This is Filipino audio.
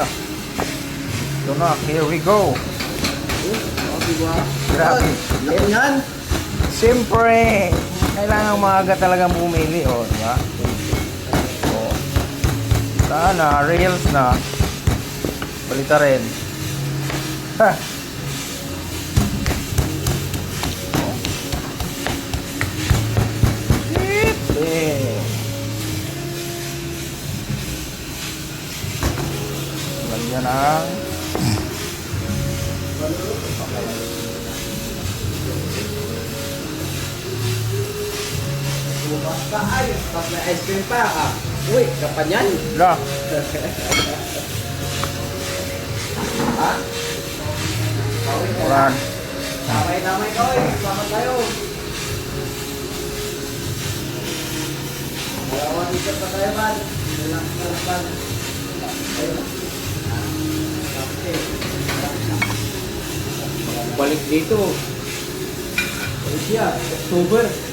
Ito na, here we go. Diba? Grabe. Yan yan. Siyempre, kailangan maaga talagang bumili, oh, diba? Oh. Sana, reels na. Balita rin. Ha! Oh. Ganyan ang Bukas ka ay. Pas na ice cream pa. Uy, kapanyan. la. Ha? Oran. Damay-damay ka oy. Sama tayo. Dalawa dito pa tayo man. Relax na lang man. Okay. Balik dito. Balik siya. October.